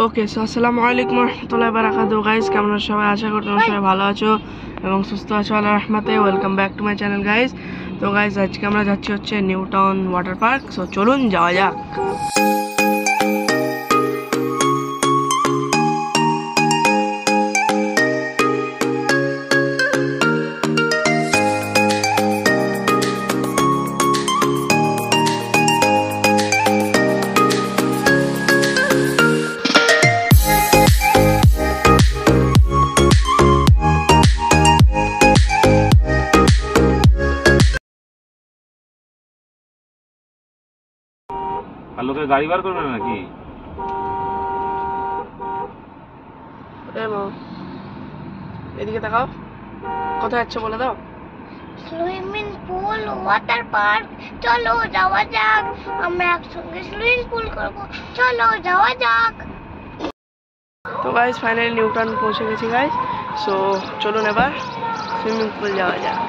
ওকে, so আসসালামু আলাইকুম রহমতুল্লাহি বারাকাতুহু গাইস, কেমন আছো সবাই? আশা করি তোমরা সবাই ভালো আছো এবং সুস্থ আছো আল্লাহর রহমতে। Welcome back to my channel guys. তো গাইস, আজকে আমরা যাচ্ছি হচ্ছে new town water park. So চলুন যাওয়া যাক। আর লোকে গাড়ি বার করবে নাকি? এদিকে তাকাও, কোথায় যাচ্ছে বলে দাও। সুইমিং পুল, ওয়াটার পার্ক, চলো যাওয়া যাক। আমরা একসঙ্গে সুইমিং পুল করব, চলো যাওয়া যাক। তো গাইস, ফাইনালি নিউ টাউন পৌঁছে গেছি গাইস। সো চলুন এবার সুইমিং পুল যাওয়া যাক।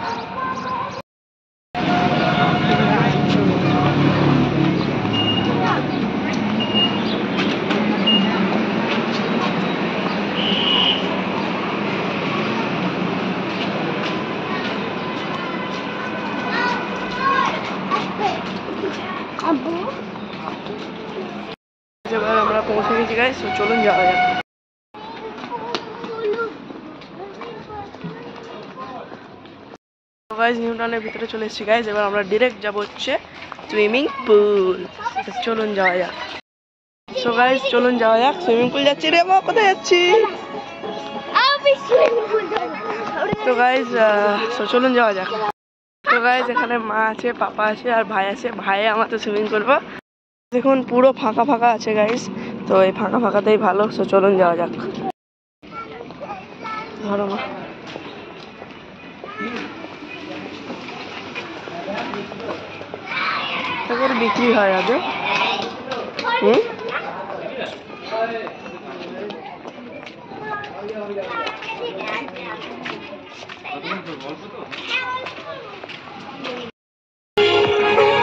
এবার আমরা পৌঁছে গেছি গাইস। সো চলুন যাওয়া যাক। গাইস, নিউ টাউনের ভিতরে চলে এসেছি গাইস। এবার আমরা ডিরেক্ট যাব হচ্ছে সুইমিং পুল। চলুন যাওয়া যাক। সো গাইস, চলুন যাওয়া যাক। সুইমিং পুল যাচ্ছি রে মা, কোথায় যাচ্ছি? আমি সুইমিং পুল যাব। তো গাইস, সো চলুন যাওয়া যাক। তো গাইস, এখানে মা আছে, পাপা আছে আর ভাই আছে। ভাই আমাদের সুইমিং করবো। দেখুন পুরো ফাঁকা ফাঁকা আছে গাইস। তো এই ফাঁকা ফাঁকাতেই ভালো। সো চলুন যাওয়া যাক। ধরো মা। বিক্রি হয় আগে।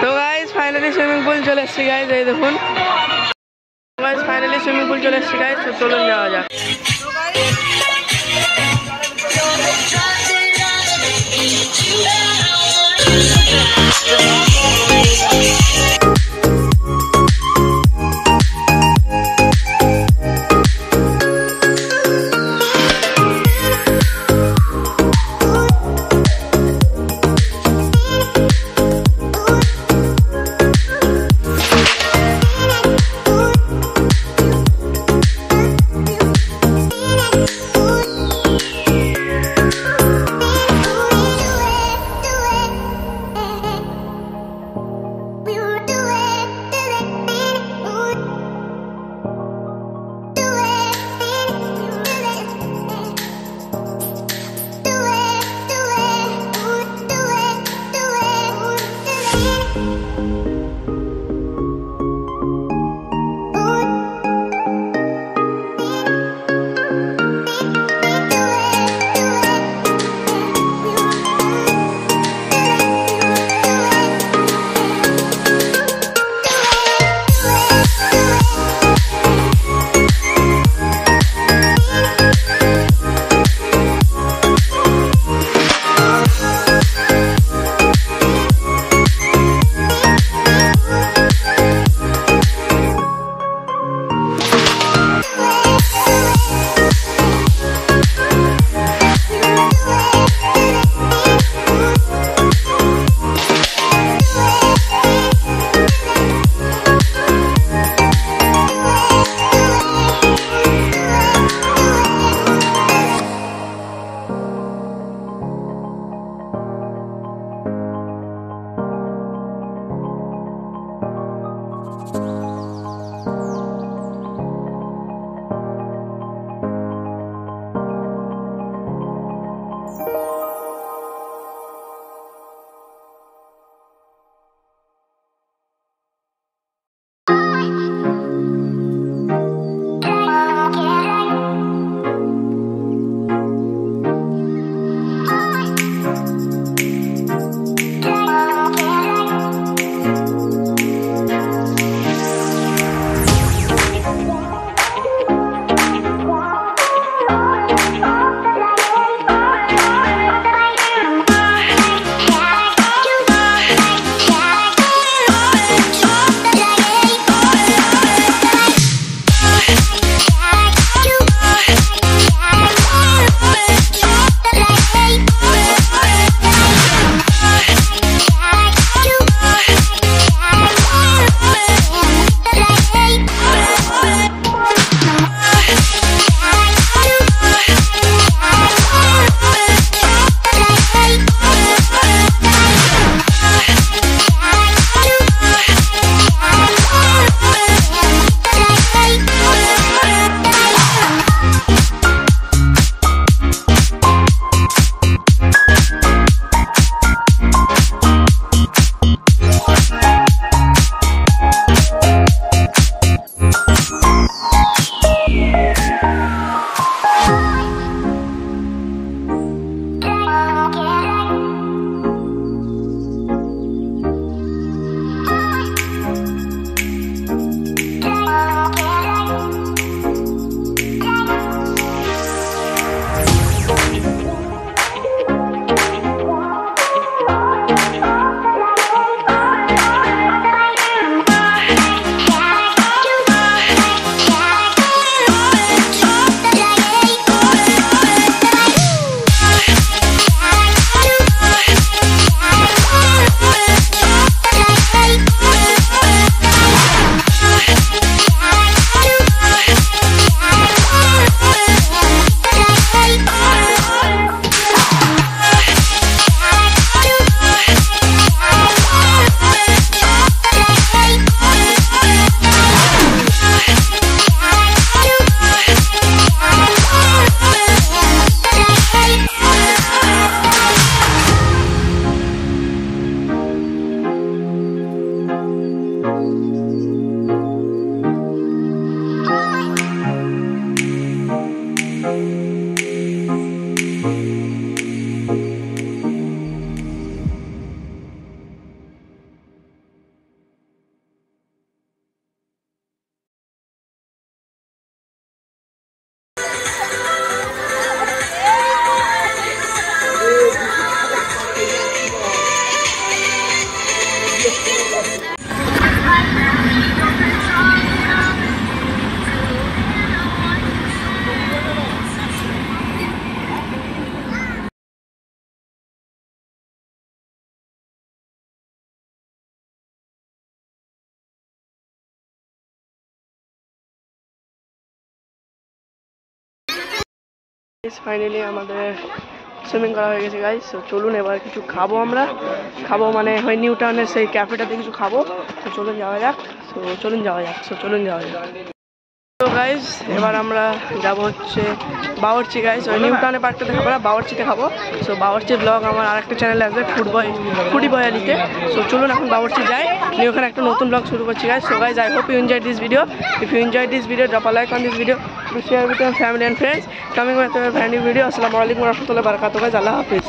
তো গাইস, ফাইনালি সুইমিং পুল চলে এসেছি গাইস। এই দেখুন গাইস, ফাইনালি সুইমিং পুল চলে এসেছি গাইস। তো চলুন যাওয়া যাক। ফাইনালি আমাদের সুইমিং করা হয়ে গেছে গাইস। তো চলুন এবার কিছু খাবো, আমরা খাবো মানে হয় নিউ টাউনের সেই ক্যাফেটাতে কিছু খাবো। তো চলুন যাওয়া যাক। চলুন যাওয়া যাক। তো গাইস এবার আমরা যাবো হচ্ছে বাবরচি গাইস। ওই নিউ টাউনের পার্কটাতে খাবো না, বাবরচিতে খাবো। সো বাবরচি ব্লগ আমার আরেকটা চ্যানেলে আসবে, ফুডি বয় আলিতে। সো চলুন এখন বাবরচি যাই, নিয়ে ওখানে একটা নতুন ব্লগ শুরু করছি guys. So guys I hope you enjoy this video. If you enjoy this video drop a like on this video, to share with your family and friends. Coming with your family video. আসসালামু আলাইকুম ওয়া রাহমাতুল্লাহি ওয়া বারাকাতুহু guys. আল্লাহ হাফিজ।